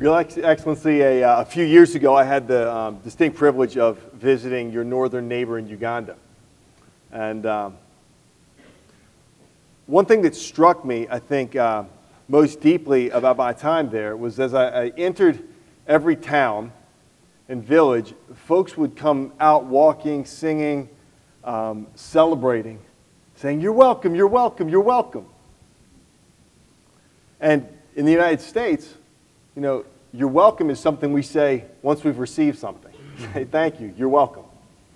Your Excellency, a few years ago, I had the distinct privilege of visiting your northern neighbor in Uganda. And one thing that struck me, I think, most deeply about my time there was as I entered every town and village, folks would come out walking, singing, celebrating, saying, "You're welcome, you're welcome, you're welcome." And in the United States, you know, "you're welcome" is something we say once we've received something. Say, "Thank you, you're welcome.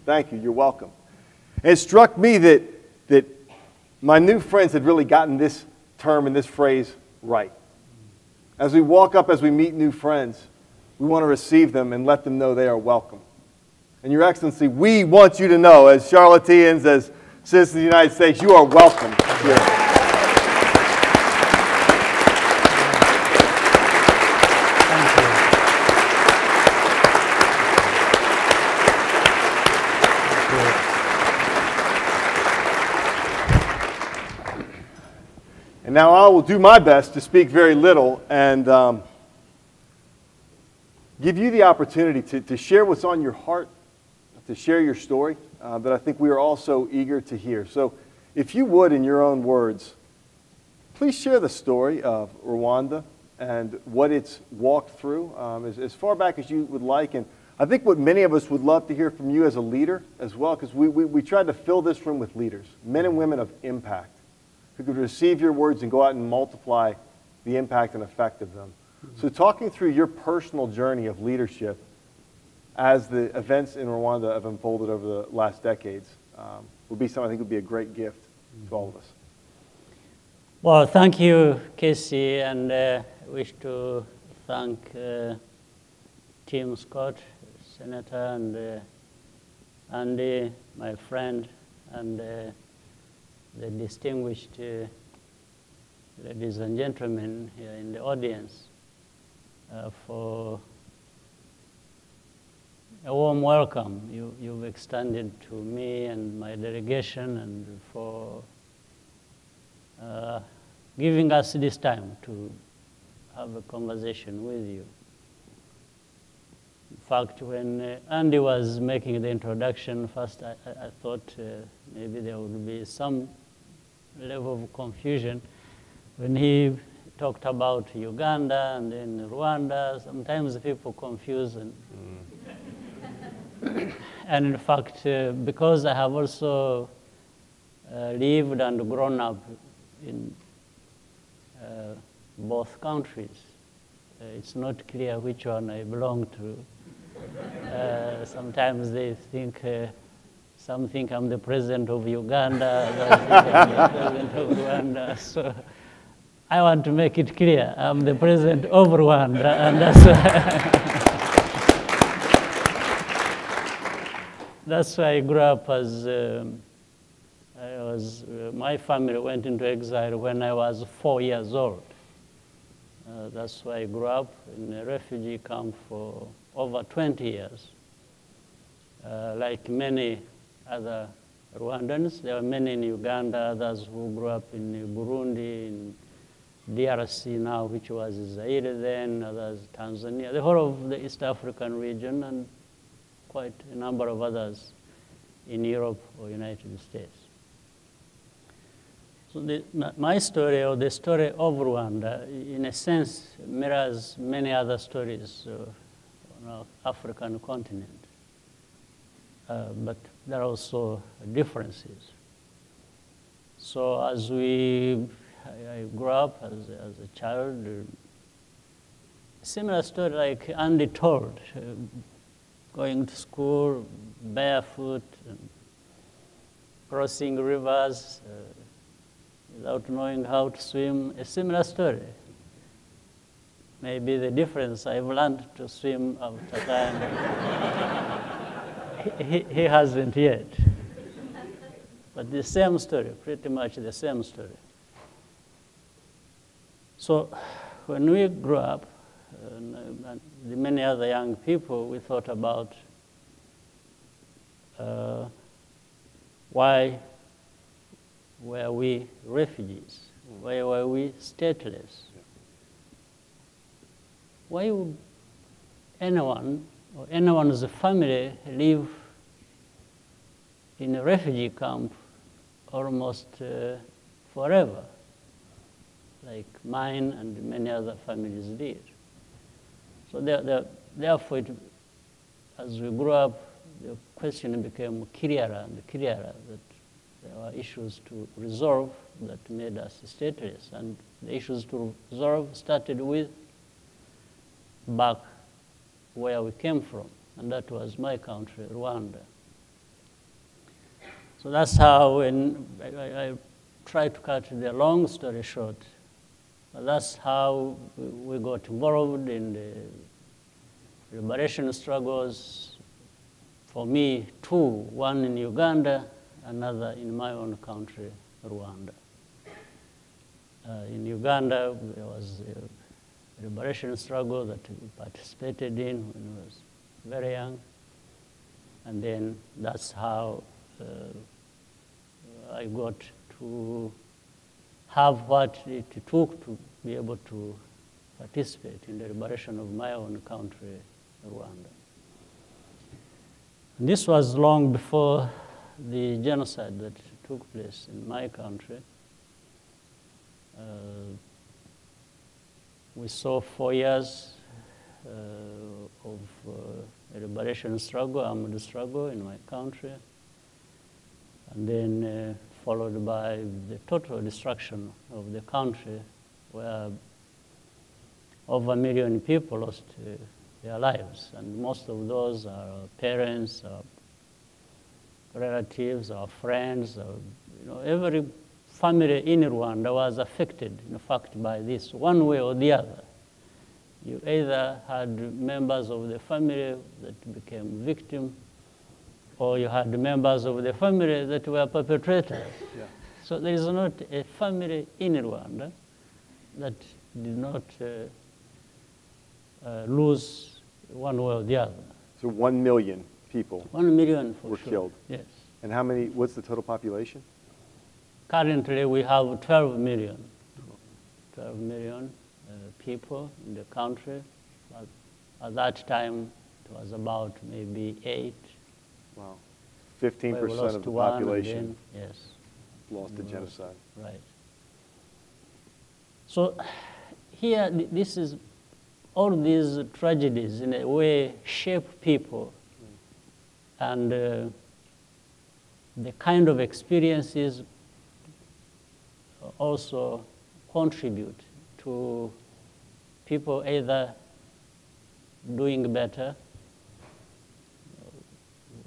Thank you, you're welcome." And it struck me that my new friends had really gotten this term and this phrase right. As we walk up, as we meet new friends, we want to receive them and let them know they are welcome. And Your Excellency, we want you to know, as Charlotteans, as citizens of the United States, you are welcome here. And now I will do my best to speak very little and give you the opportunity to share what's on your heart, to share your story that I think we are all so eager to hear. So if you would, in your own words, please share the story of Rwanda and what it's walked through as far back as you would like. And I think what many of us would love to hear from you as a leader as well, because we tried to fill this room with leaders, men and women of impact, who could receive your words and go out and multiply the impact and effect of them. So talking through your personal journey of leadership as the events in Rwanda have unfolded over the last decades would be something I think would be a great gift to all of us. Well, thank you, Casey, and I wish to thank Tim Scott, Senator, and Andy, my friend, and the distinguished ladies and gentlemen here in the audience for a warm welcome you've extended to me and my delegation, and for giving us this time to have a conversation with you. In fact, when Andy was making the introduction, first I thought maybe there would be some level of confusion when he talked about Uganda and then Rwanda. Sometimes people confuse, and in fact, because I have also lived and grown up in both countries, it's not clear which one I belong to. Sometimes they think, some think I'm the president of Uganda, others think I'm the president of Rwanda. So I want to make it clear, I'm the president of Rwanda, and that's why I grew up as, my family went into exile when I was 4 years old. That's why I grew up in a refugee camp for over 20 years. Like many other Rwandans, there were many in Uganda, others who grew up in Burundi, in DRC now, which was Zaire then, others Tanzania, the whole of the East African region, and quite a number of others in Europe or United States. So my story, or the story of Rwanda, in a sense, mirrors many other stories on our African continent. But there are also differences. So as I grew up as a child, similar story like Andy told, going to school barefoot, crossing rivers without knowing how to swim, a similar story. Maybe the difference, I've learned to swim after time. He hasn't yet. But the same story, pretty much the same story. So when we grew up, and the many other young people, we thought about why were we refugees? Why were we stateless? why would anyone or anyone's family live in a refugee camp almost forever, like mine and many other families did? So therefore, as we grew up, the question became clearer and clearer that there were issues to resolve that made us stateless. And the issues to resolve started with back where we came from, and that was my country, Rwanda. So that's how, when I try to cut the long story short, that's how we got involved in the liberation struggles. For me, two, one in Uganda, another in my own country, Rwanda. In Uganda, there was a liberation struggle that we participated in when I was very young. And then that's how I got to have what it took to be able to participate in the liberation of my own country, Rwanda. And this was long before the genocide that took place in my country. We saw 4 years of a liberation struggle, armed struggle in my country, and then followed by the total destruction of the country, where over 1 million people lost their lives, and most of those are our parents, our relatives, our friends, every family in Rwanda was affected, in fact, by this, one way or the other. You either had members of the family that became victims, or you had members of the family that were perpetrators. Yeah. So there is not a family in Rwanda that did not lose one way or the other. So 1 million people 1 million were sure. killed. Yes. And how many, what's the total population? Currently, we have 12 million. 12 million people in the country. But at that time, it was about maybe 8. Wow. 15% of the population yes, lost to genocide. Right. So here, this is, all these tragedies in a way shape people. And the kind of experiences also contribute to people either doing better,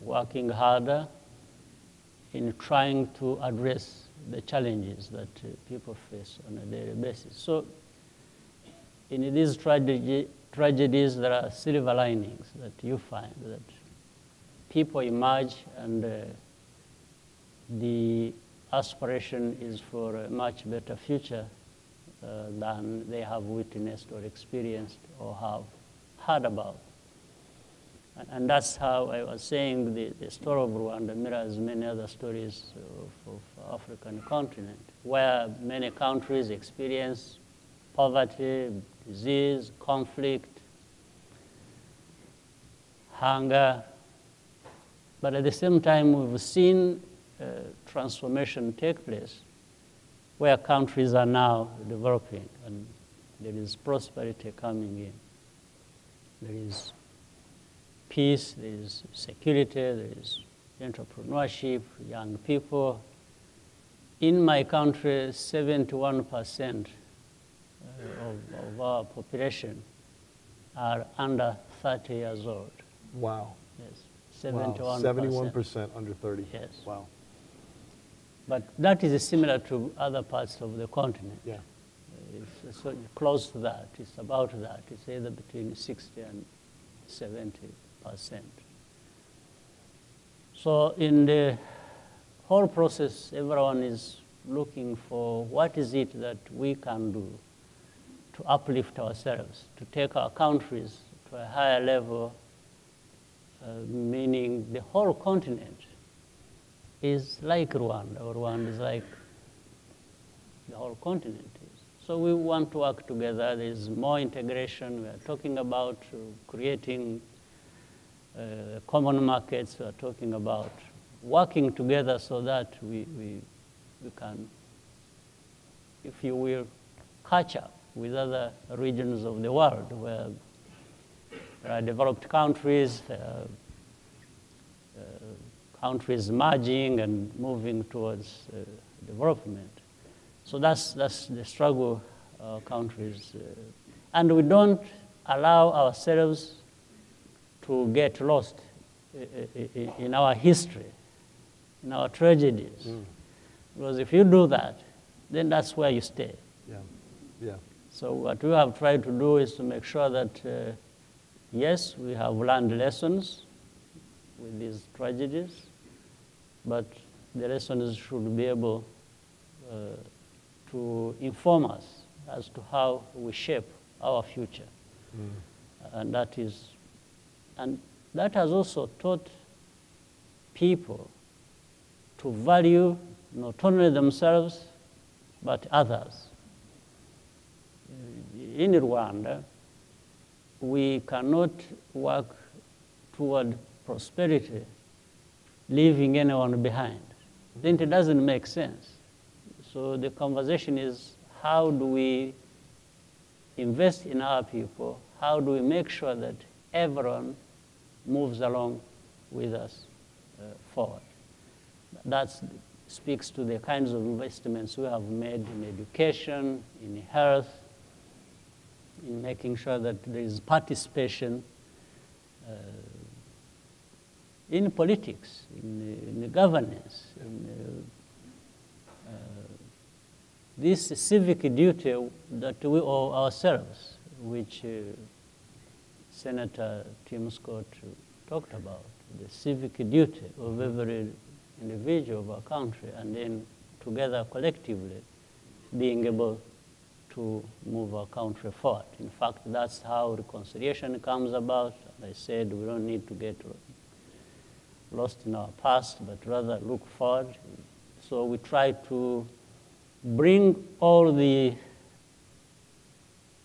working harder in trying to address the challenges that people face on a daily basis. So in these tragedies, there are silver linings that you find, that people emerge, and the aspiration is for a much better future than they have witnessed or experienced or have heard about. And that's how I was saying the story of Rwanda mirrors many other stories of the African continent, where many countries experience poverty, disease, conflict, hunger. But at the same time, we've seen transformation take place, where countries are now developing, and there is prosperity coming in. There is peace, there is security, there is entrepreneurship, young people. In my country, 71% of our population are under 30 years old. Wow. Yes, 71%. Wow. 71% under 30. Yes. Wow. But that is similar to other parts of the continent. Yeah. It's so close to that. It's about that. It's either between 60 and 70%. So in the whole process, everyone is looking for what is it that we can do to uplift ourselves, to take our countries to a higher level, meaning the whole continent is like Rwanda, or Rwanda is like the whole continent is. So we want to work together. There's more integration. We are talking about creating common markets. We are talking about working together so that we can, if you will, catch up with other regions of the world where there are developed countries, countries merging and moving towards development. So that's the struggle countries. And we don't allow ourselves to get lost in our history, in our tragedies. Because if you do that, then that's where you stay. Yeah, yeah. So what we have tried to do is to make sure that, yes, we have learned lessons with these tragedies, but the lessons should be able to inform us as to how we shape our future. And that has also taught people to value not only themselves, but others. In Rwanda, we cannot work toward prosperity leaving anyone behind. Then it doesn't make sense. So the conversation is, how do we invest in our people? How do we make sure that everyone moves along with us forward? That speaks to the kinds of investments we have made in education, in health, in making sure that there is participation in politics, in governance, in this civic duty that we owe ourselves, which Senator Tim Scott talked about, the civic duty of every individual of our country, and then together collectively being able to move our country forward. In fact, that's how reconciliation comes about. I said we don't need to get lost in our past, but rather look forward. So we try to bring all the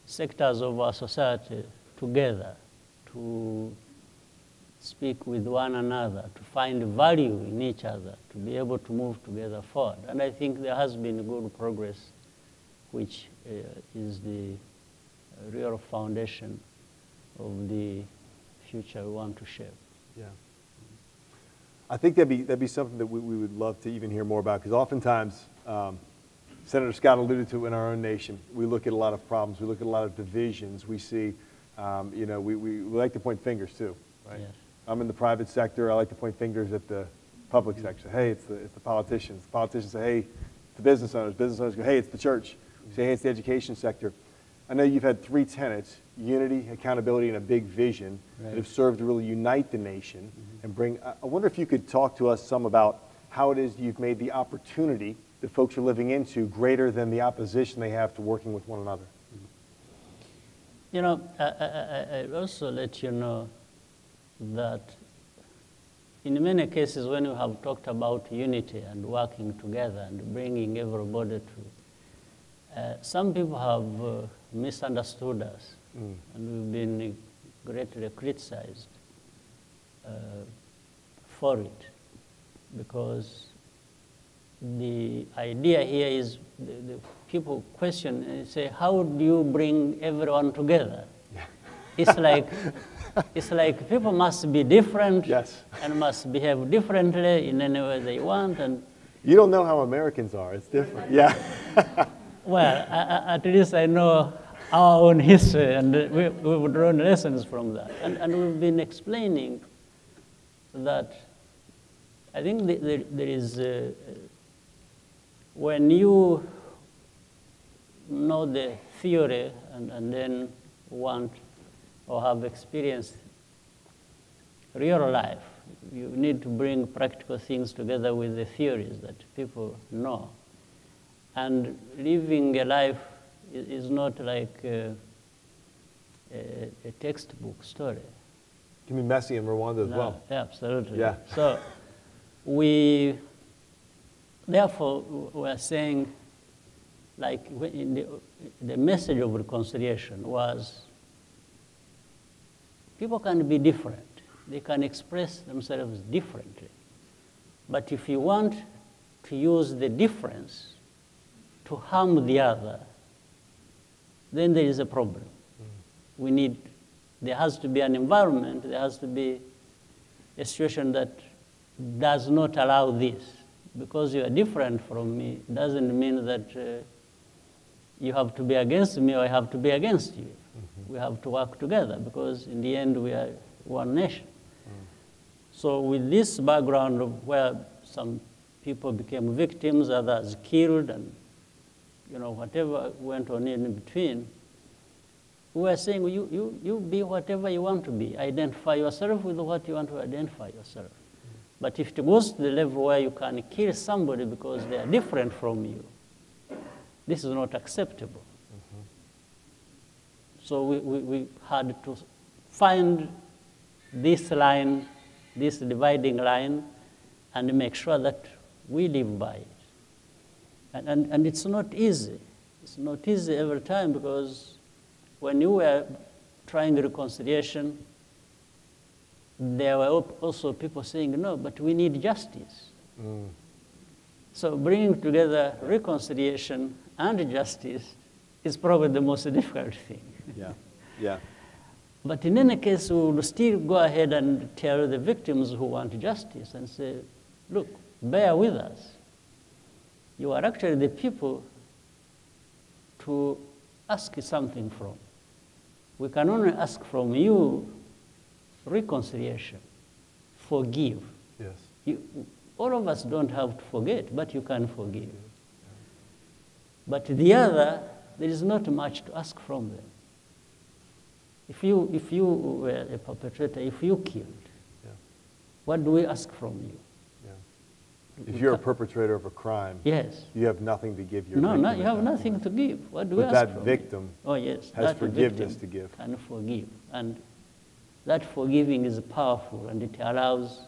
sectors of our society together to speak with one another, to find value in each other, to be able to move together forward. And I think there has been good progress, which is the real foundation of the future we want to shape. Yeah. I think that'd be something that we would love to even hear more about, because oftentimes, Senator Scott alluded to in our own nation, we look at a lot of problems, we look at a lot of divisions, we see, we like to point fingers too, right? Yes. I'm in the private sector, I like to point fingers at the public sector. Hey, it's the politicians. The politicians say, hey, it's the business owners go, hey, it's the church. We say, hey, it's the education sector. I know you've had three tenets: unity, accountability, and a big vision that have served to really unite the nation and bring. I wonder if you could talk to us some about how it is you've made the opportunity that folks are living into greater than the opposition they have to working with one another. You know, I also let you know that in many cases when we have talked about unity and working together and bringing everybody to, some people have misunderstood us, and we've been greatly criticized for it, because the idea here is the people question and say, how do you bring everyone together? Yeah. It's like people must be different, yes, and must behave differently in any way they want. And you don't know how Americans are. It's different. Yeah. Well, at least I know our own history, and we've drawn lessons from that. And we've been explaining that I think there is, when you know the theory and then want or have experienced real life, you need to bring practical things together with the theories that people know. And living a life is not like a textbook story. It can be messy in Rwanda as well. Yeah, absolutely. Yeah. So therefore, we're saying, like the message of reconciliation was people can be different. They can express themselves differently. But if you want to use the difference to harm the other, then there is a problem. There has to be an environment, there has to be a situation that does not allow this. Because you are different from me doesn't mean that you have to be against me or I have to be against you. We have to work together because in the end we are one nation. So with this background of where some people became victims, others killed, and whatever went on in between, we were saying, you be whatever you want to be. Identify yourself with what you want to identify yourself. But if it goes to the level where you can kill somebody because they are different from you, this is not acceptable. So we had to find this line, this dividing line, and make sure that we live by it. And it's not easy. It's not easy every time, because when you were trying reconciliation, there were also people saying, no, but we need justice. So bringing together reconciliation and justice is probably the most difficult thing. Yeah. But in any case, we will still go ahead and tell the victims who want justice and say, look, bear with us. You are actually the people to ask something from. We can only ask from you reconciliation, forgive. Yes. All of us don't have to forget, but you can forgive. But the other, there is not much to ask from them. If you were a perpetrator, if you killed, what do we ask from you? If you're a perpetrator of a crime, yes, you have nothing to give your victim. No, you have nothing to give. What do we ask from you? But that victim has forgiveness to give. Can forgive. And that forgiving is powerful, and it allows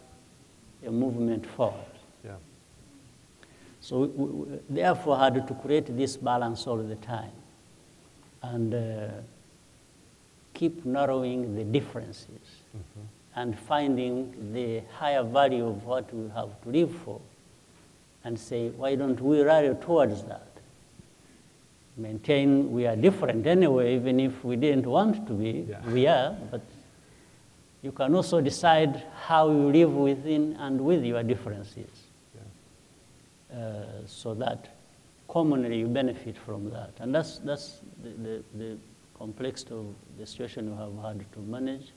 a movement forward. So we therefore had to create this balance all the time and keep narrowing the differences and finding the higher value of what we have to live for, and say, why don't we rally towards that? Maintain we are different anyway, even if we didn't want to be, we are, but you can also decide how you live within and with your differences. So that commonly you benefit from that. And that's the complexity of the situation you have had to manage.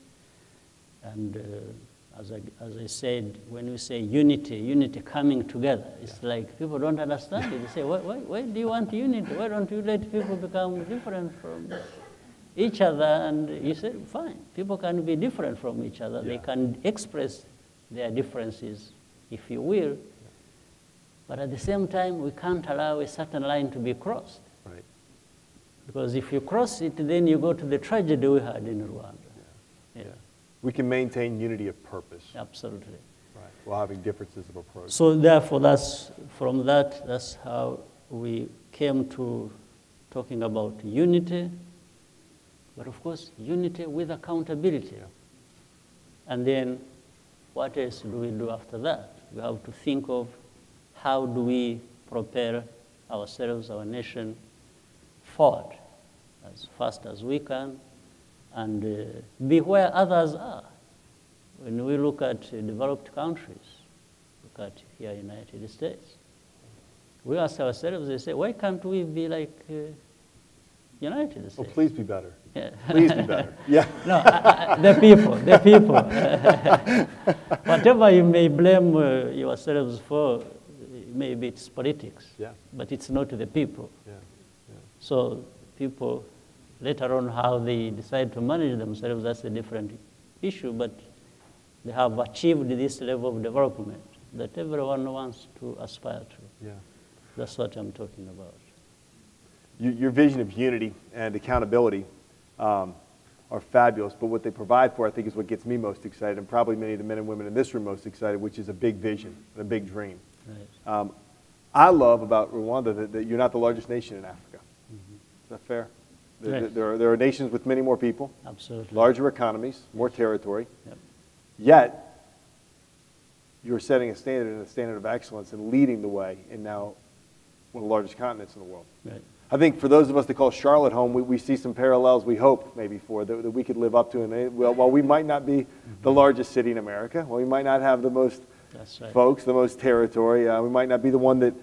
And as I said, when we say unity coming together, it's like people don't understand it. They say, why do you want unity? Why don't you let people become different from each other? And you say, fine, people can be different from each other. They can express their differences, if you will. But at the same time, we can't allow a certain line to be crossed. Right. Because if you cross it, then you go to the tragedy we had in Rwanda. We can maintain unity of purpose. Absolutely. Right. While having differences of approach. So therefore, that's how we came to talking about unity. But of course, unity with accountability. And then what else do we do after that? We have to think of how do we prepare ourselves, our nation, forward as fast as we can, and be where others are. When we look at developed countries, look at here in the United States, we ask ourselves, they say, why can't we be like United States? Oh, please be better. Please be better. No, the people. Whatever you may blame yourselves for, maybe it's politics, but it's not the people. So people, later on, how they decide to manage themselves, that's a different issue, but they have achieved this level of development that everyone wants to aspire to. That's what I'm talking about. Your vision of unity and accountability are fabulous, but what they provide for, I think, is what gets me most excited, and probably many of the men and women in this room most excited, which is a big vision and a big dream. Right. I love about Rwanda that you're not the largest nation in Africa. that fair? Right. There are nations with many more people, Absolutely. larger economies, more territory. Yep. Yet, you're setting a standard and a standard of excellence and leading the way in now one of the largest continents in the world. Right. I think for those of us that call Charlotte home, we see some parallels we hope maybe for that we could live up to. And while we might not be the largest city in America, while we might not have the most That's right. folks, the most territory, we might not be the one that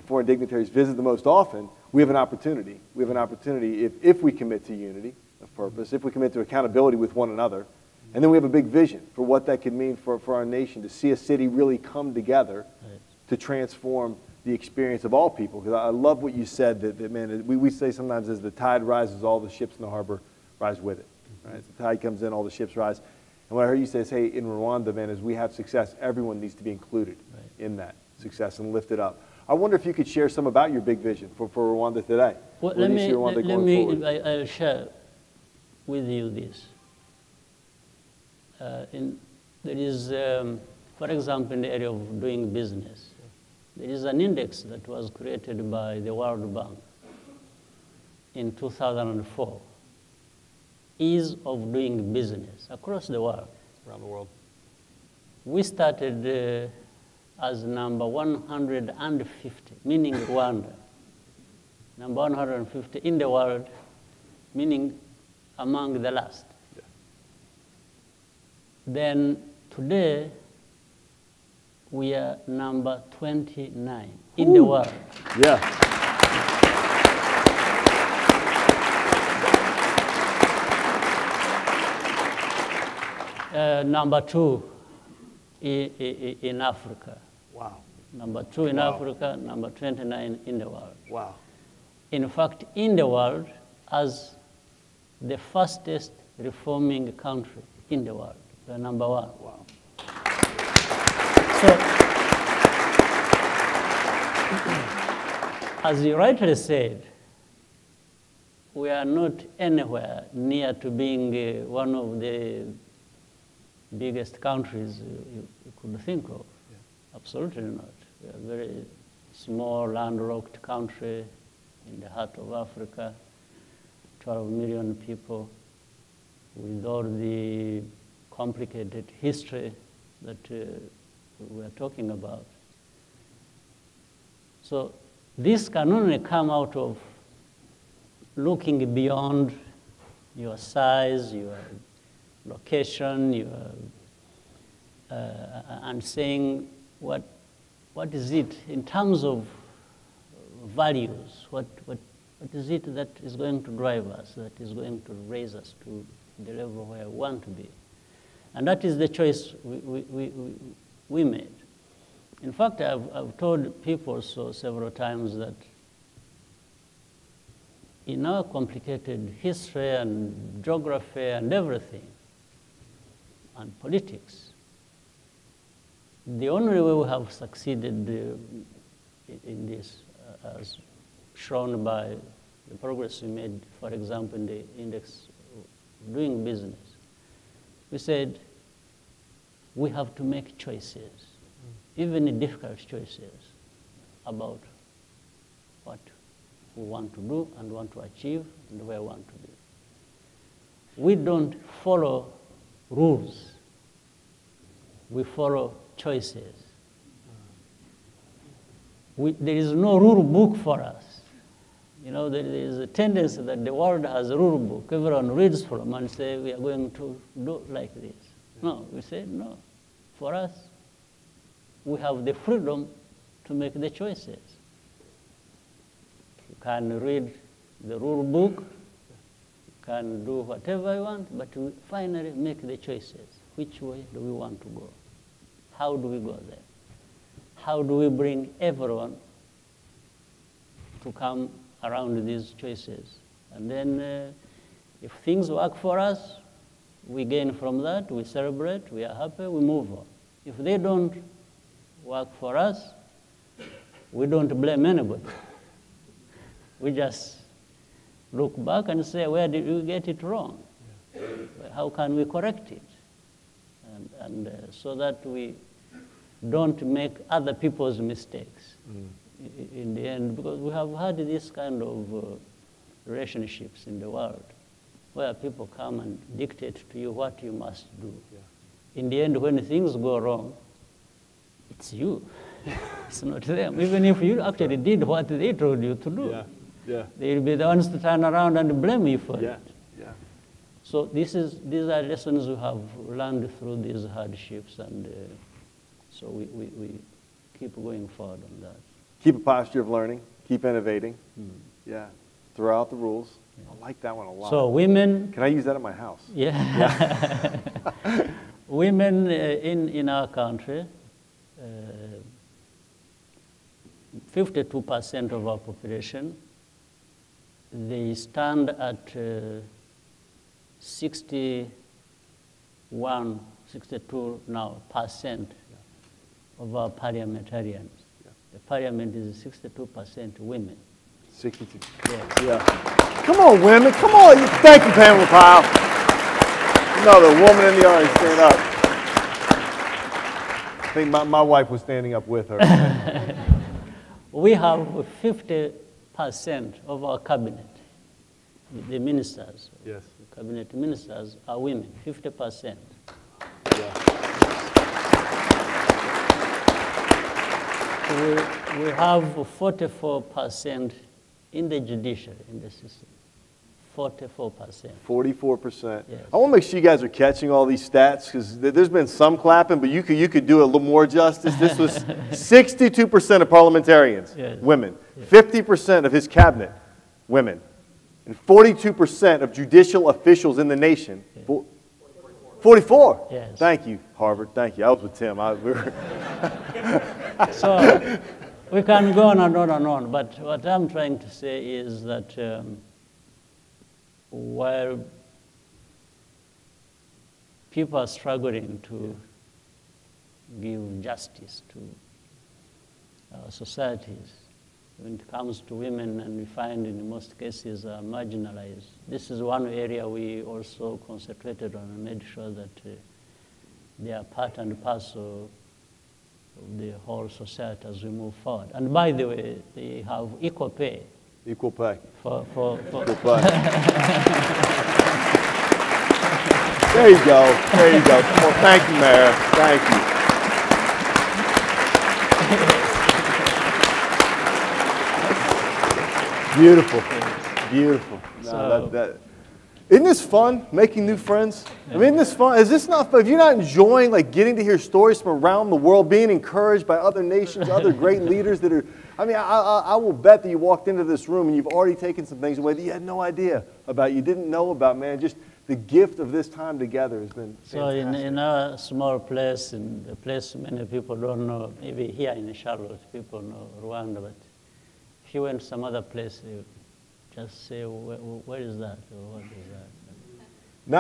foreign dignitaries visit the most often, we have an opportunity. We have an opportunity if we commit to unity of purpose, if we commit to accountability with one another, and then we have a big vision for what that could mean for our nation, to see a city really come together Right. to transform the experience of all people. Because I love what you said, that man, we say sometimes as the tide rises, all the ships in the harbor rise with it. Right? As the tide comes in, all the ships rise. And what I heard you say is, hey, in Rwanda, man, as we have success, everyone needs to be included Right. in that success and lifted up. I wonder if you could share some about your big vision for Rwanda today. Well, Where do you see Rwanda going forward? I'll share with you this. There is, for example, in the area of doing business, there is an index that was created by the World Bank in 2004, ease of doing business across the world. Around the world. We started as number 150, meaning Rwanda. Number 150 in the world, meaning among the last. Yeah. Then today, we are number 29 in the world. Yeah. Number 2 in Africa. Wow. Number 2 in Wow. Africa, number 29 in the world. Wow. In fact, in the world, as the fastest reforming country in the world, we are number 1. Wow. So, as you rightly said, we are not anywhere near to being one of the biggest countries you could think of. Yeah. Absolutely not. We are a very small, landlocked country in the heart of Africa, 12 million people, with all the complicated history that we are talking about. So this can only come out of looking beyond your size, your location, and saying what is it in terms of values, what is it that is going to drive us, that is going to raise us to the level where we want to be. And that is the choice we made. In fact, I've told people so several times that in our complicated history and geography and everything, and politics, the only way we have succeeded in this, as shown by the progress we made, for example, in the index of doing business, we said we have to make choices, even difficult choices, about what we want to do and want to achieve and where we want to be. We don't follow rules. We follow choices. There is no rule book for us. You know, there is a tendency that the world has a rule book. Everyone reads from and say, we are going to do like this. No, we say, no. For us, we have the freedom to make the choices. You can read the rule book, you can do whatever you want, but we finally make the choices. Which way do we want to go? How do we go there? How do we bring everyone to come around these choices? And then if things work for us, we gain from that, we celebrate, we are happy, we move on. If they don't work for us, we don't blame anybody. We just look back and say, where did we get it wrong? How can we correct it? And so that we don't make other people's mistakes in the end, because we have had this kind of relationships in the world, where people come and dictate to you what you must do. Yeah. In the end, when things go wrong, it's you. It's not them. Even if you actually did what they told you to do, Yeah. they'll be the ones to turn around and blame you for it. Yeah. So these are lessons we have learned through these hardships, and so we keep going forward on that. Keep a posture of learning. Keep innovating. Yeah. Throw out the rules. Yeah. I like that one a lot. So women... Can I use that at my house? Yeah. Women in our country, 52% of our population, they stand at 61, 62 now % of our parliamentarians. Yeah. The parliament is 62% women. 62. Yeah. Come on, women. Come on. Thank you, Pamela Powell. Another woman in the audience, stand up. I think my wife was standing up with her. We have 50% of our cabinet, the ministers. Yes. The cabinet ministers are women, 50%. Yeah. We have 44% in the judiciary, in the system. 44%. 44%. Yes. I want to make sure you guys are catching all these stats, because there's been some clapping, but you could do a little more justice. This was 62% of parliamentarians, yes, women. Yes. 50% of his cabinet, women. And 42% of judicial officials in the nation. Yes. 44? Yes. Thank you, Harvard. Thank you. I was with Tim. So we can go on and on and on, but what I'm trying to say is that while people are struggling to give justice to our societies, when it comes to women, and we find in most cases are marginalized. This is one area we also concentrated on and made sure that they are part and parcel of the whole society as we move forward. And by the way, they have equal pay. Equal pay. For Equal pay. There you go. There you go. Come on. Thank you, Mayor. Thank you. Beautiful. Beautiful. No, isn't this fun, making new friends? I mean, isn't this fun? Is this not fun? If you're not enjoying getting to hear stories from around the world, being encouraged by other nations, other great leaders that are, I mean, I will bet that you walked into this room and you've already taken some things away that you had no idea about, you didn't know about, man. Just the gift of this time together has been fantastic. So in our small place, in a place many people don't know, maybe here in Charlotte, people know Rwanda, but if you went to some other place, you just say, where is that, or what is that?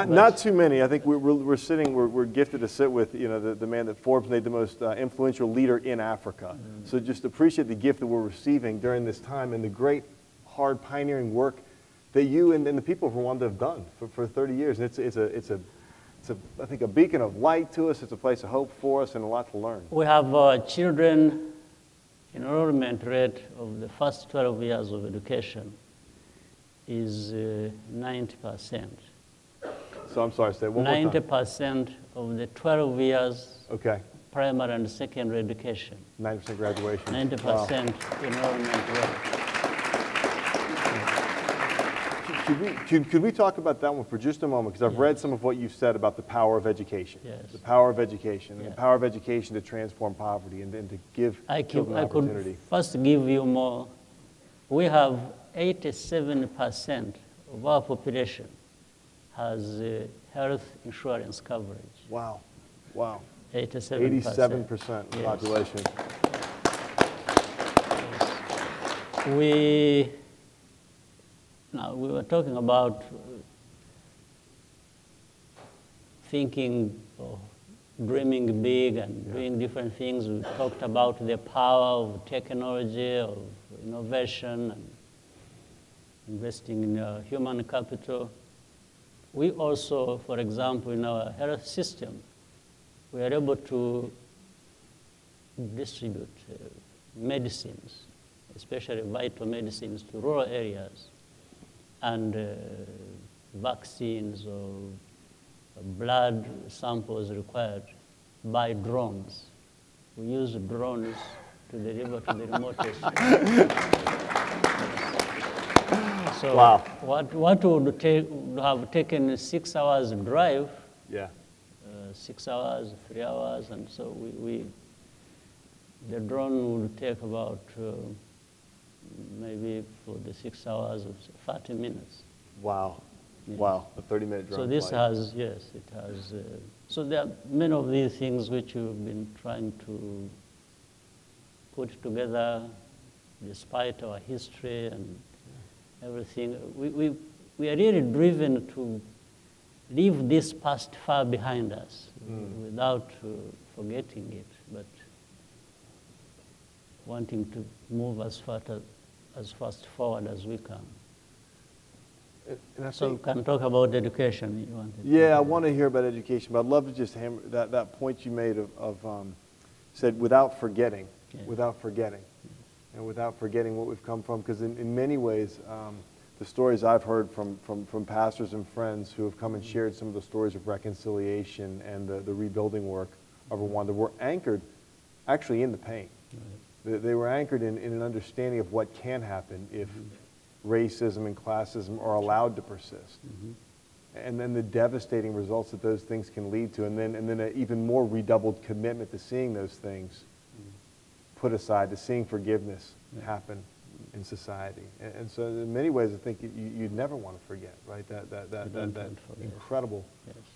Not too many. I think we're gifted to sit with, the man that Forbes made the most influential leader in Africa. Mm-hmm. So just appreciate the gift that we're receiving during this time and the great, hard, pioneering work that you and the people of Rwanda have done for 30 years. And it's I think, a beacon of light to us. It's a place of hope for us and a lot to learn. We have children enrollment rate of the first 12 years of education is 90%. So I'm sorry, say it one more time. 90% of the 12 years okay. primary and secondary education. 90% graduation. 90% wow. enrollment rate. Could we talk about that one for just a moment? Because I've read some of what you've said about the power of education. Yes. The power of education. And the power of education to transform poverty and to give children opportunity. I could first give you more. We have 87% of our population has health insurance coverage. Wow. Wow. 87%. 87% yes. population. Yes. Now, we were talking about thinking or dreaming big and doing different things. We talked about the power of technology, of innovation, and investing in human capital. We also, for example, in our health system, we are able to distribute medicines, especially vital medicines, to rural areas. and vaccines or blood samples required by drones. We use drones to deliver to the remotest. So wow. what would have taken 6 hours drive, Yeah. 6 hours, 3 hours, and so the drone would take about maybe for the 6 hours, 30 minutes. Wow. Yes. Wow. A 30-minute drone So this flight. has, yes, it has. So there are many of these things which we've been trying to put together despite our history and everything. We are really driven to leave this past far behind us without forgetting it, but wanting to move as fast forward as we can. And I So think, we can talk about education. You wanted to yeah, I talk want to hear about education, but I'd love to just hammer that point you made of said without forgetting, Yeah. without forgetting, and without forgetting what we've come from, because in many ways, the stories I've heard from pastors and friends who have come and shared some of the stories of reconciliation and the rebuilding work of Rwanda were anchored actually in the pain. They were anchored in an understanding of what can happen if racism and classism are allowed to persist. And then the devastating results that those things can lead to, and then an even more redoubled commitment to seeing those things put aside, to seeing forgiveness happen in society. And so in many ways, I think you'd never want to forget, right? That incredible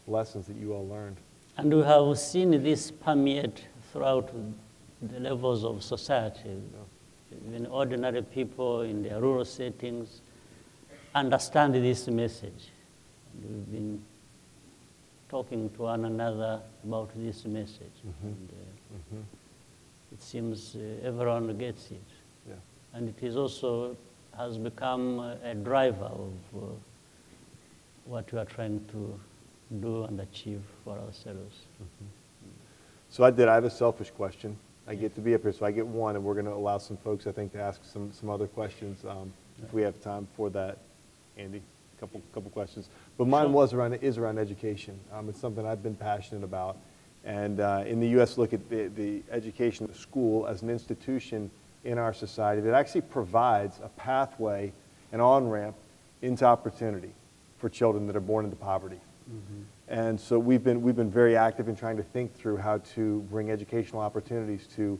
lessons that you all learned. And we have seen this permeate throughout the levels of society. Even ordinary people in their rural settings understand this message. And we've been talking to one another about this message. And, it seems everyone gets it. Yeah. And it is also has become a driver of what we are trying to do and achieve for ourselves. So I have a selfish question. I get to be up here, so I get one, and we're going to allow some folks, I think, to ask some other questions if we have time for that. Andy, a couple questions. But mine is around education. It's something I've been passionate about. And in the U.S., look at the education of the school as an institution in our society that actually provides a pathway, an on-ramp into opportunity for children that are born into poverty. And so we've been very active in trying to think through how to bring educational opportunities to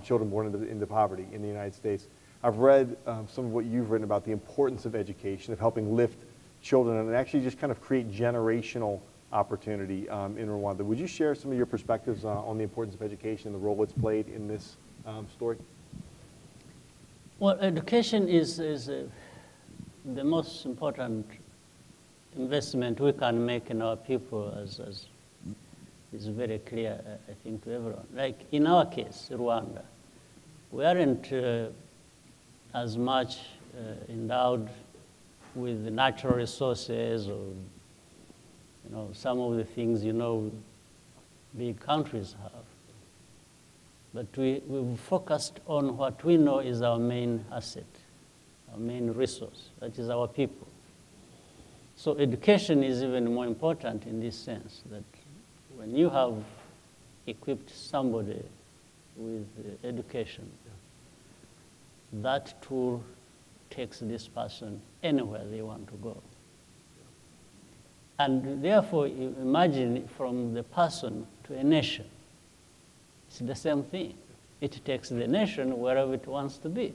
children born into poverty in the United States. I've read some of what you've written about the importance of education, of helping lift children and actually just kind of create generational opportunity in Rwanda. Would you share some of your perspectives on the importance of education and the role it's played in this story? Well, education is the most important investment we can make in our people, as is very clear, I think, to everyone. Like in our case, Rwanda, we aren't as much endowed with the natural resources or some of the things big countries have. But we've focused on what we know is our main asset, our main resource, that is our people. So education is even more important in this sense, that when you have equipped somebody with education, that tool takes this person anywhere they want to go. And therefore, you imagine from the person to a nation, it's the same thing. It takes the nation wherever it wants to be,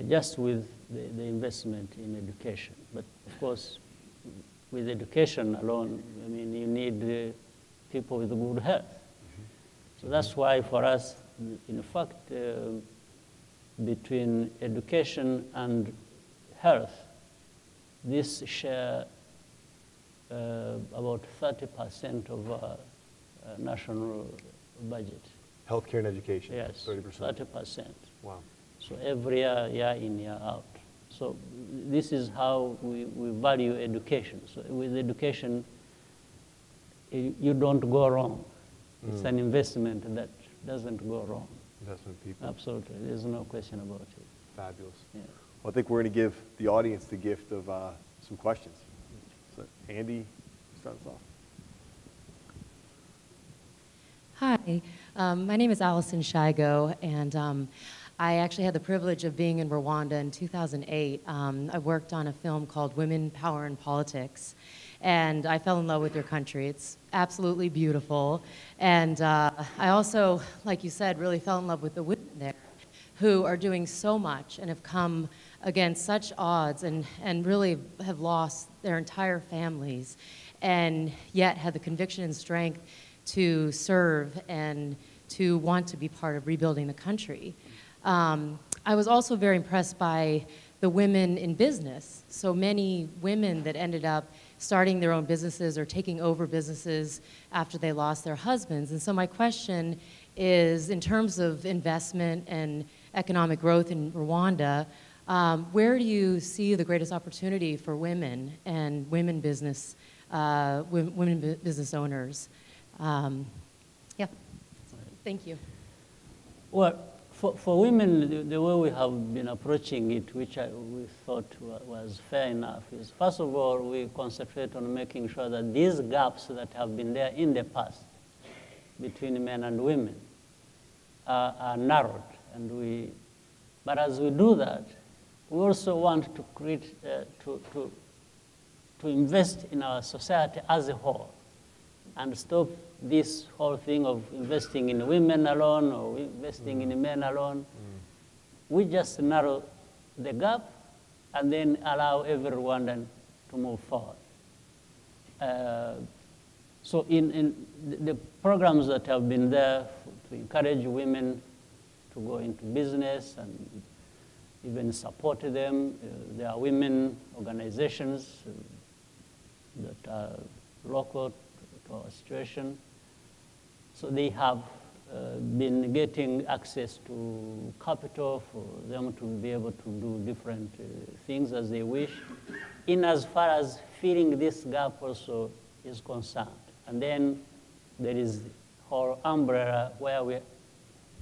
just with the investment in education. But of course, with education alone, I mean, you need people with good health. So that's why for us, in fact, between education and health, this share about 30% of our national budget. Healthcare and education. Yes, 30%. 30%. Wow. So every year, year in, year out. So this is how we value education. So with education, you don't go wrong. It's an investment that doesn't go wrong. Investment in people. Absolutely. There's no question about it. Fabulous. Yeah. Well, I think we're going to give the audience the gift of some questions. So, Andy, start us off. Hi, my name is Allison Shigo, and I actually had the privilege of being in Rwanda in 2008. I worked on a film called Women, Power, and Politics, and I fell in love with your country. It's absolutely beautiful, and I also, like you said, really fell in love with the women there, who are doing so much and have come against such odds and really have lost their entire families, and yet had the conviction and strength to serve and to want to be part of rebuilding the country. I was also very impressed by the women in business. So many women that ended up starting their own businesses or taking over businesses after they lost their husbands. And so my question is, in terms of investment and economic growth in Rwanda, where do you see the greatest opportunity for women and women business owners? Yeah, thank you. Well, for women, the way we have been approaching it, which we thought was fair enough, is first of all, we concentrate on making sure that these gaps that have been there in the past between men and women are narrowed. But as we do that, we also want to create, to invest in our society as a whole and stop this whole thing of investing in women alone or investing in men alone. We just narrow the gap and then allow every Rwandan to move forward. So in the programs that have been there to encourage women to go into business and even support them, there are women organizations that are local to our situation. So they have been getting access to capital for them to be able to do different things as they wish, in as far as filling this gap also is concerned. And then there is the whole umbrella where we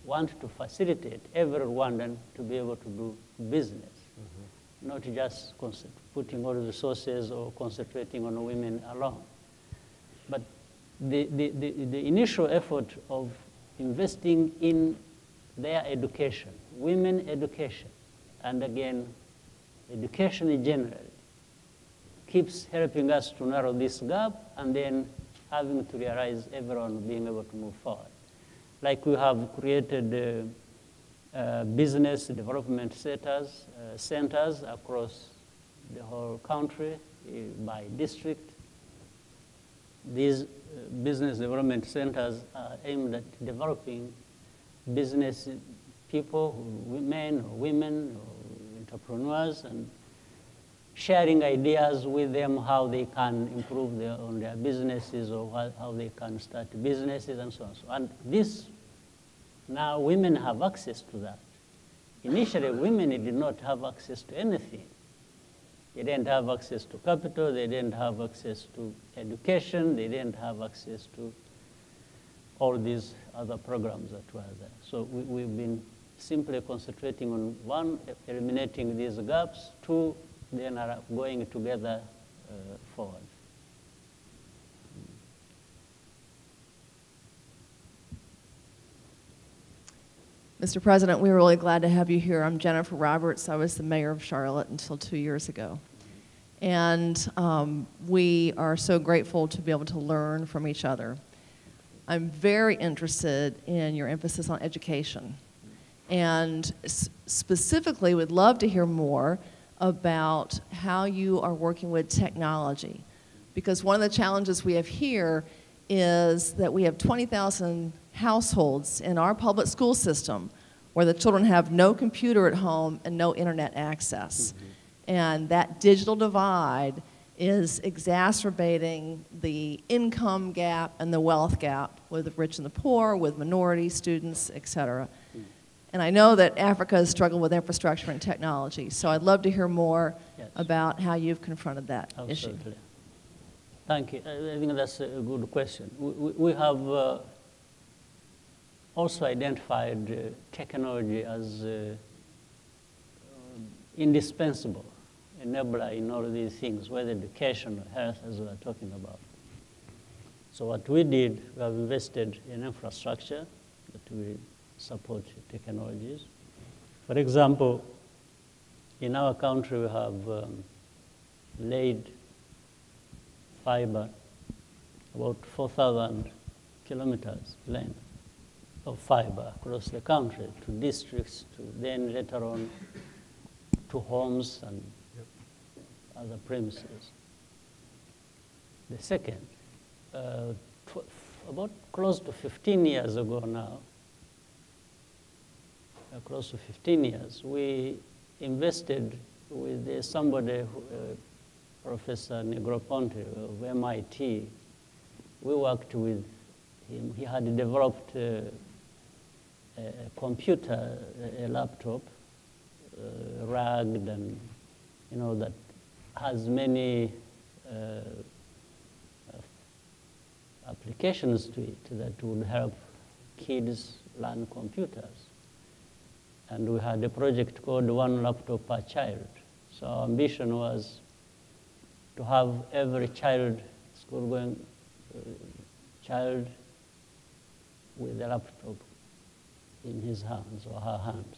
want to facilitate every Rwandan to be able to do business, not just putting all the resources or concentrating on women alone. But the initial effort of investing in their education, women education, and again, education generally, keeps helping us to narrow this gap and then having to realize everyone being able to move forward. Like we have created business development centers across the whole country by district. These business development centers are aimed at developing business people, men or women or entrepreneurs, and sharing ideas with them how they can improve on their businesses or how they can start businesses and so on. And this, now women have access to that. Initially, women did not have access to anything. They didn't have access to capital, they didn't have access to education, they didn't have access to all these other programs that were there. So we've been simply concentrating on one, eliminating these gaps, two, then are going together forward. Mr. President, we're really glad to have you here. I'm Jennifer Roberts. I was the mayor of Charlotte until 2 years ago. And we are so grateful to be able to learn from each other. I'm very interested in your emphasis on education. And specifically would love to hear more about how you are working with technology. Because one of the challenges we have here is that we have 20,000 households in our public school system where the children have no computer at home and no internet access. And that digital divide is exacerbating the income gap and the wealth gap with the rich and the poor, with minority students, et cetera. And I know that Africa has struggled with infrastructure and technology, so I'd love to hear more about how you've confronted that issue. Thank you. I think that's a good question. We have also identified technology as indispensable enabler in all of these things, whether education or health, as we are talking about. So what we did, we have invested in infrastructure that will support technologies. For example, in our country, we have laid fiber, about 4,000 kilometers length of fiber across the country to districts, to then later on to homes and other premises. The second, about close to 15 years ago now, close to 15 years, we invested with somebody, Professor Negroponte of MIT. We worked with him. He had developed a computer, a laptop, rugged and, that has many applications to it that would help kids learn computers. And we had a project called One Laptop Per Child. So our ambition was to have every child, school-going child, with a laptop in his hands or her hands.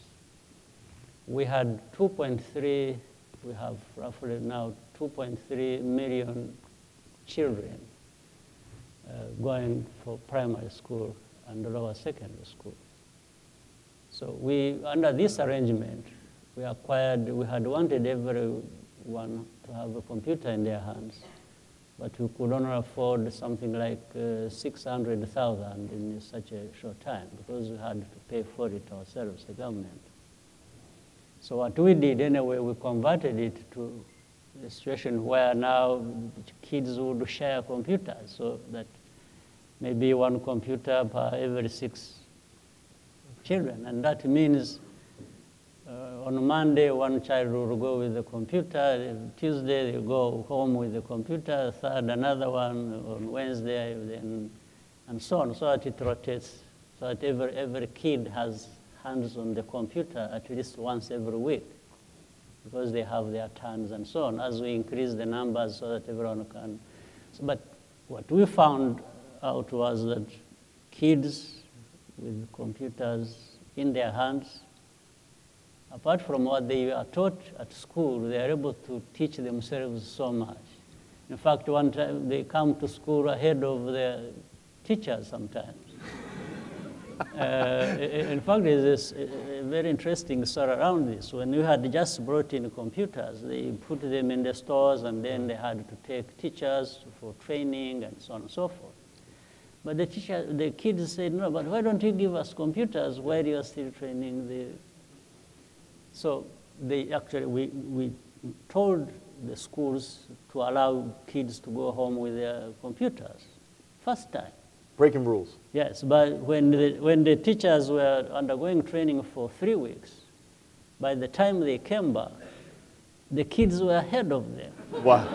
We had 2.3, we have roughly now 2.3 million children going for primary school and lower secondary school. So under this arrangement, we had wanted everyone to have a computer in their hands, but we could only afford something like 600,000 in such a short time because we had to pay for it ourselves, the government. So what we did anyway, we converted it to a situation where now kids would share computers, so that maybe one computer per every 6 children. And that means on Monday, one child will go with the computer, Tuesday they go home with the computer, third another one, on Wednesday, and so on, so that it rotates, so that every kid has hands on the computer at least once every week, because they have their turns and so on, as we increase the numbers so that everyone can. But what we found out was that kids with computers in their hands, apart from what they are taught at school, they are able to teach themselves so much. In fact, one time they come to school ahead of their teachers sometimes. In fact, there's a very interesting story around this. When we had just brought in computers, they put them in the stores, and then they had to take teachers for training and so on and so forth. But the kids said, no, but why don't you give us computers while you're still training the... So we told the schools to allow kids to go home with their computers, first time. Breaking rules. Yes, but when the teachers were undergoing training for 3 weeks, by the time they came back, the kids were ahead of them. Wow.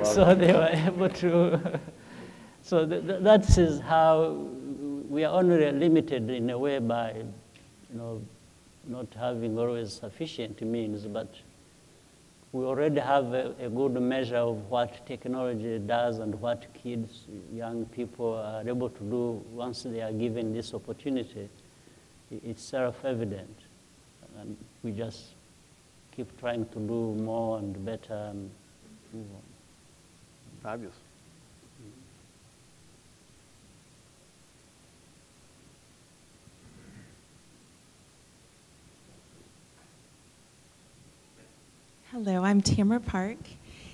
So they were able to, so that is how we are only limited in a way by, not having always sufficient means, but we already have a good measure of what technology does and what kids, young people are able to do once they are given this opportunity. It's self-evident, and we just keep trying to do more and better and move on. Fabulous. Hello, I'm Tamara Park,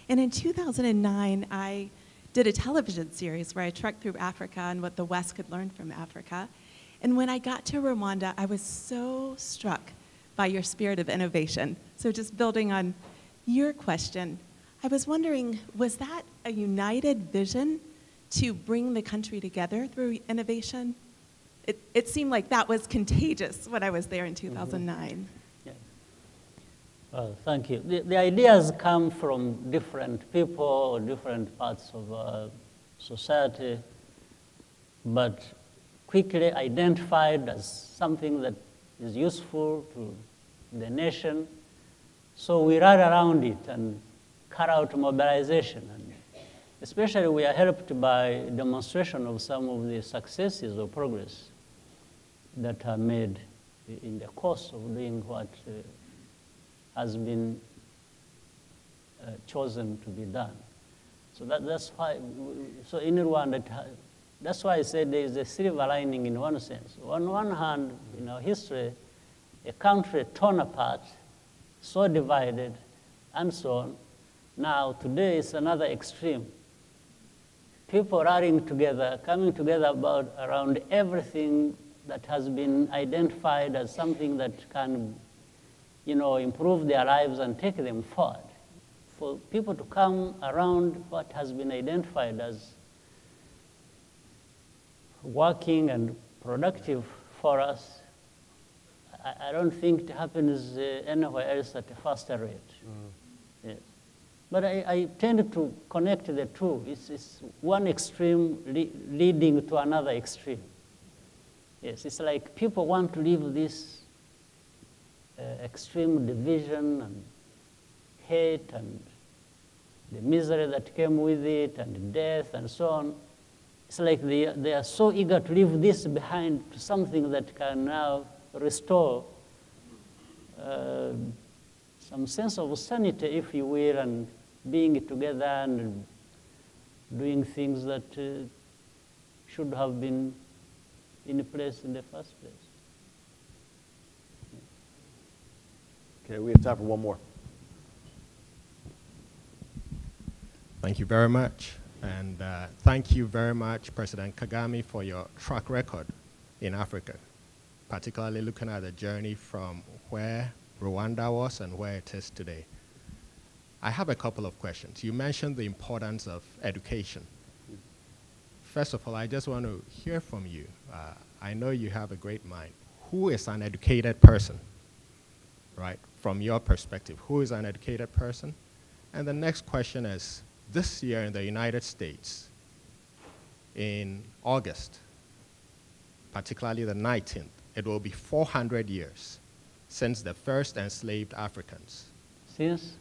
and in 2009, I did a television series where I trekked through Africa and what the West could learn from Africa. And when I got to Rwanda, I was so struck by your spirit of innovation. So just building on your question, I was wondering, was that a united vision to bring the country together through innovation? It seemed like that was contagious when I was there in 2009. Well, thank you. The ideas come from different people or different parts of society, but quickly identified as something that is useful to the nation. So we run around it and carry out mobilization. And especially we are helped by demonstration of some of the successes or progress that are made in the course of doing what has been chosen to be done. So that's why, so in Rwanda, that's why I said there is a silver lining in one sense. On one hand, in our history, a country torn apart, so divided, and so on. Now, today is another extreme. People rallying together, coming together around everything that has been identified as something that can, improve their lives and take them forward. For people to come around what has been identified as working and productive for us, I don't think it happens anywhere else at a faster rate. Yes. But I tend to connect the two. It's one extreme leading to another extreme. Yes, it's like people want to leave this extreme division and hate and the misery that came with it and death and so on. It's like they are so eager to leave this behind to something that can now restore some sense of sanity, if you will, and being together and doing things that should have been in place in the first place. Okay, we have time for one more. Thank you very much. And thank you very much, President Kagame, for your track record in Africa, particularly looking at the journey from where Rwanda was and where it is today. I have a couple of questions. You mentioned the importance of education. First of all, I just want to hear from you. I know you have a great mind. Who is an educated person, right? From your perspective, who is an educated person? And the next question is, this year in the United States, in August, particularly the 19th, it will be 400 years since the first enslaved Africans. Since?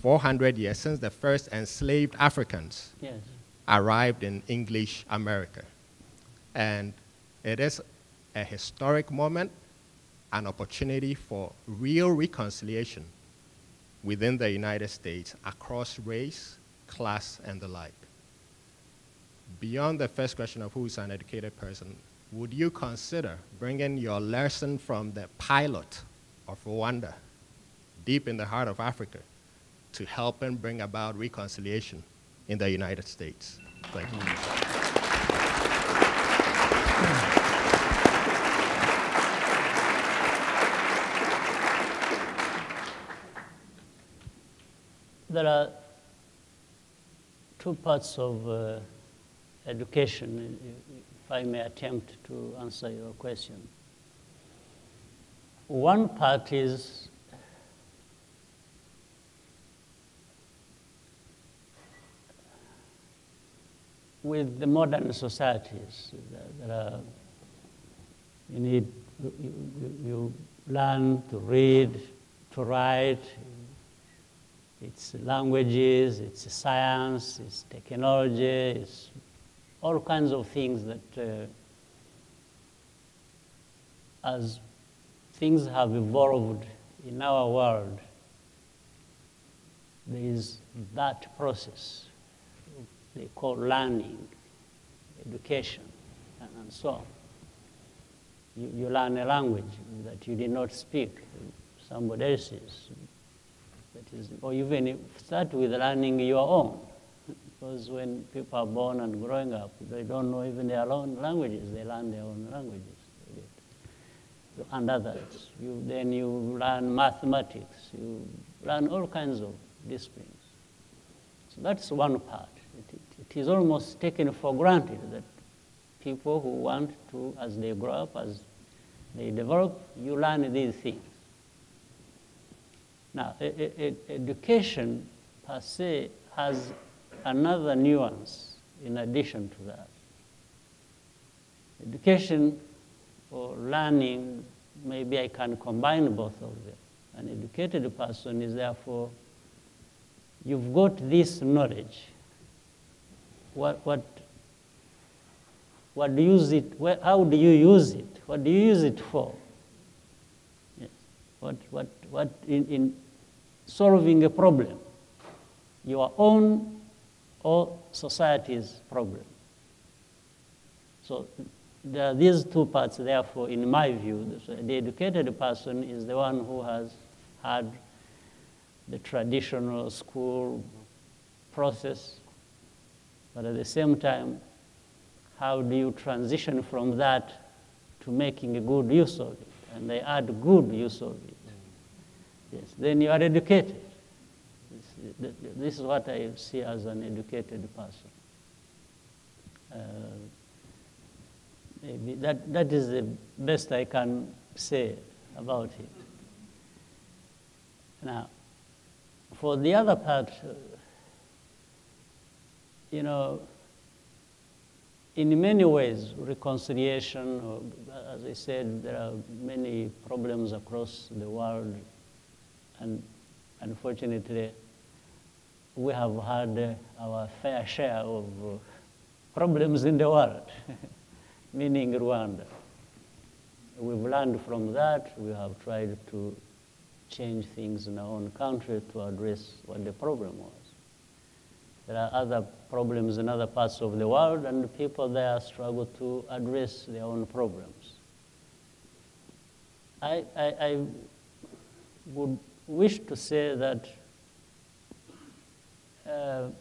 400 years since the first enslaved Africans Yes. arrived in English America. And it is a historic moment, an opportunity for real reconciliation within the United States across race, class, and the like. Beyond the first question of who is an educated person, would you consider bringing your lesson from the pilot of Rwanda, deep in the heart of Africa, to help and bring about reconciliation in the United States? Thank you. There are two parts of education, if I may attempt to answer your question. One part is with the modern societies. You learn to read, to write. It's languages, it's science, it's technology, it's all kinds of things that as things have evolved in our world, there is that process they call learning, education, and so on. You learn a language that you did not speak, somebody else's. That is, or even start with learning your own. Because when people are born and growing up, they don't know even their own languages. They learn their own languages. And others. Then you learn mathematics. You learn all kinds of disciplines. So that's one part. It is almost taken for granted that people who want to, as they grow up, as they develop, you learn these things. Now, education per se has another nuance in addition to that. Education or learning, maybe I can combine both of them. An educated person is therefore, you've got this knowledge. What do you use it? How do you use it? What do you use it for? Yes. What in solving a problem, your own or society's problem. So there are these two parts, therefore, in my view. The educated person is the one who has had the traditional school process, but at the same time, how do you transition from that to making a good use of it? And they add good use of it. Yes, then you are educated. This is what I see as an educated person. Maybe that is the best I can say about it. Now, for the other part, you know, in many ways, reconciliation, or, as I said, there are many problems across the world, and unfortunately, we have had our fair share of problems in the world, meaning Rwanda. We've learned from that. We have tried to change things in our own country to address what the problem was. There are other problems in other parts of the world, and the people there struggle to address their own problems. I would wish to say that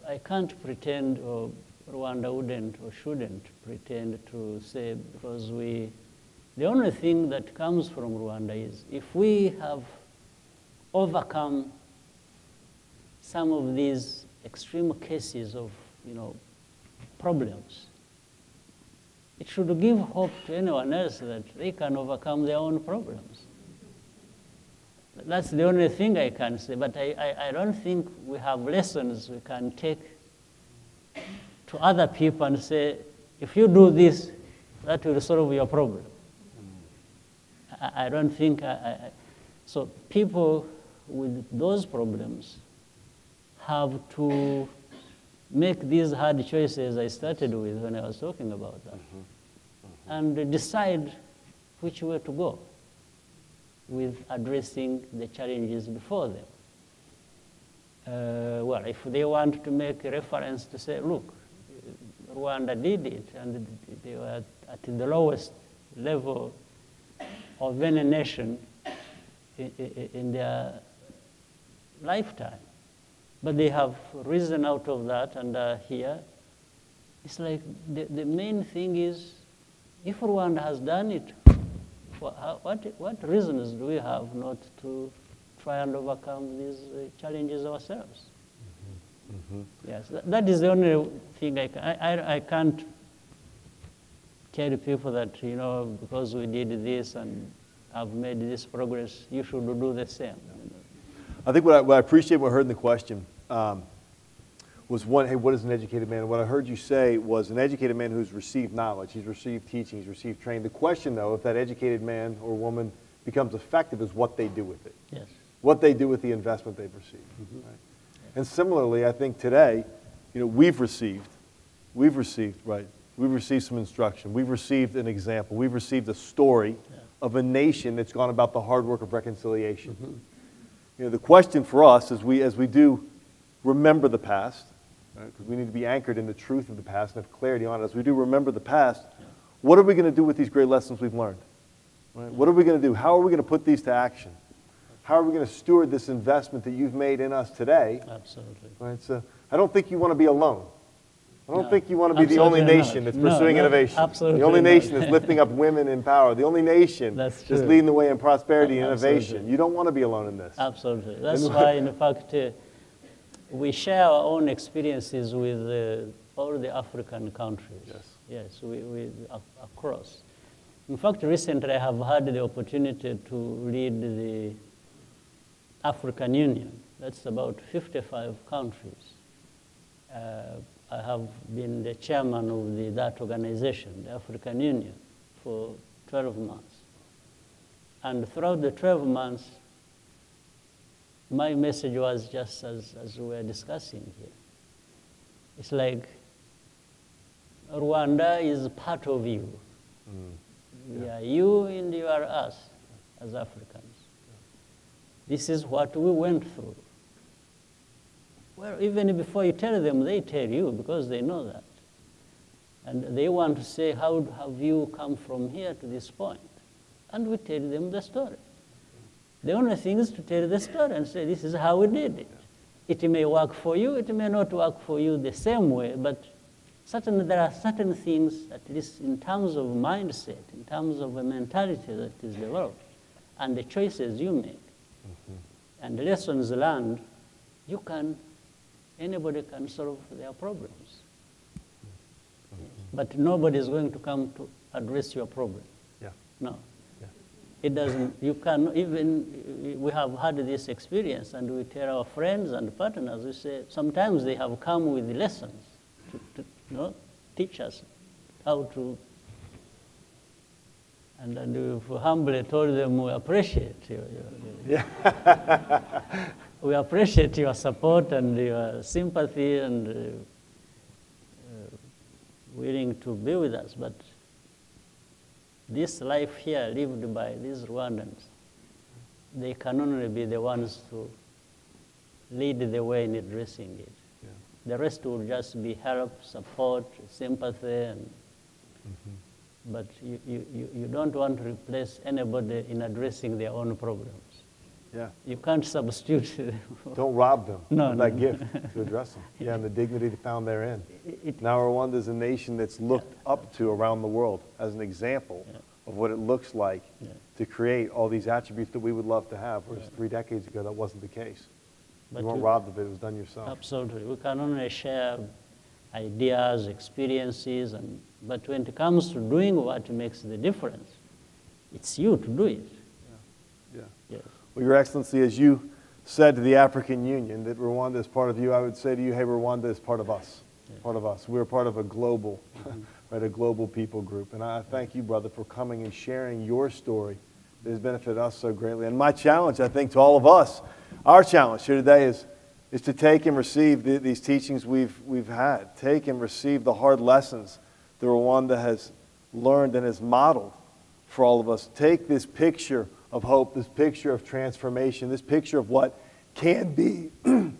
I can't pretend, or Rwanda wouldn't or shouldn't pretend to say, because the only thing that comes from Rwanda is if we have overcome some of these extreme cases of, you know, problems, it should give hope to anyone else that they can overcome their own problems. That's the only thing I can say, but I don't think we have lessons we can take to other people and say, if you do this, that will solve your problem. I don't think, so people with those problems have to make these hard choices I started with when I was talking about that, and decide which way to go with addressing the challenges before them. Well, if they want to make a reference to say, look, Rwanda did it, and they were at the lowest level of any nation in their lifetime. But they have risen out of that and are here. It's like the main thing is, if Rwanda has done it, what reasons do we have not to try and overcome these challenges ourselves? Yes, that is the only thing I can't tell people that, you know, because we did this and have made this progress, you should do the same. I think what I appreciate what I heard in the question was one, hey, what is an educated man? And what I heard you say was an educated man who's received knowledge, he's received teaching, he's received training. The question, though, if that educated man or woman becomes effective is what they do with it. Yes. What they do with the investment they've received. Right? And similarly, I think today, you know, we've received some instruction. We've received an example. We've received a story of a nation that's gone about the hard work of reconciliation. You know, the question for us as we do remember the past, right, because we need to be anchored in the truth of the past and have clarity on it. As we do remember the past, what are we going to do with these great lessons we've learned? Right? What are we going to do? How are we going to put these to action? How are we going to steward this investment that you've made in us today? Absolutely. Right? So I don't think you want to be alone. I don't think you want to be the only nation that's pursuing innovation. Absolutely the only nation that's lifting up women in power. The only nation that's leading the way in prosperity and innovation. You don't want to be alone in this. Absolutely. That's why, in fact, we share our own experiences with all the African countries. Yes. Yes, we across. In fact, recently I have had the opportunity to lead the African Union. That's about 55 countries. I have been the chairman of that organization, the African Union, for 12 months. And throughout the 12 months, my message was just as we were discussing here. It's like Rwanda is part of you. Yeah, you and you are us as Africans. This is what we went through. Well, even before you tell them, they tell you because they know that. And they want to say, how have you come from here to this point? And we tell them the story. The only thing is to tell the story and say, this is how we did it. It may work for you, it may not work for you the same way, but certainly there are certain things, at least in terms of mindset, in terms of a mentality that is developed, and the choices you make, and the lessons learned, anybody can solve their problems. But nobody is going to come to address your problem. Yeah. No. Yeah. It doesn't, you can even, we have had this experience and we tell our friends and partners, we say, sometimes they have come with lessons to teach us how to, and we've humbly told them we appreciate we appreciate your support and your sympathy and willing to be with us, but this life here lived by these Rwandans, they can only be the ones to lead the way in addressing it. Yeah. The rest will just be help, support, sympathy, and but you don't want to replace anybody in addressing their own problems. Yeah. You can't substitute. Don't rob them of that No. gift to address them. Yeah, and the dignity found therein. Now Rwanda is a nation that's looked up to around the world as an example of what it looks like to create all these attributes that we would love to have, whereas 3 decades ago that wasn't the case. But you weren't robbed of it, it was done yourself. Absolutely. We can only share ideas, experiences, but when it comes to doing what makes the difference, it's you to do it. Yeah. Yes. Well, Your Excellency, as you said to the African Union that Rwanda is part of you, I would say to you, hey, Rwanda is part of us. Part of us. We're part of a global, right, a global people group. And I thank you, brother, for coming and sharing your story that has benefited us so greatly. And my challenge, I think, to all of us, our challenge here today is to take and receive these teachings we've had. Take and receive the hard lessons that Rwanda has learned and has modeled for all of us. Take this picture of hope, this picture of transformation, this picture of what can be, and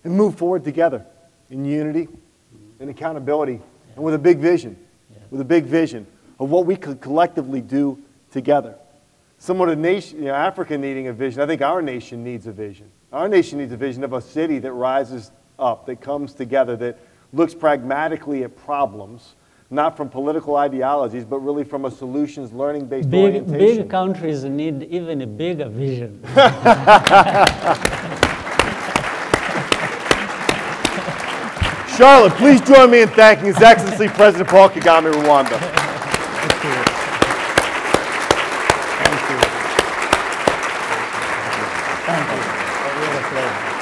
move forward together in unity, in accountability, and with a big vision, with a big vision of what we could collectively do together. Somewhat a nation, Africa needing a vision. I think our nation needs a vision. Our nation needs a vision of a city that rises up, that comes together, that looks pragmatically at problems, not from political ideologies, but really from a solutions learning-based orientation. Big countries need even a bigger vision. Charlotte, please join me in thanking His Excellency President Paul Kagame, Rwanda. Thank you. Thank you. Thank you. It was a pleasure.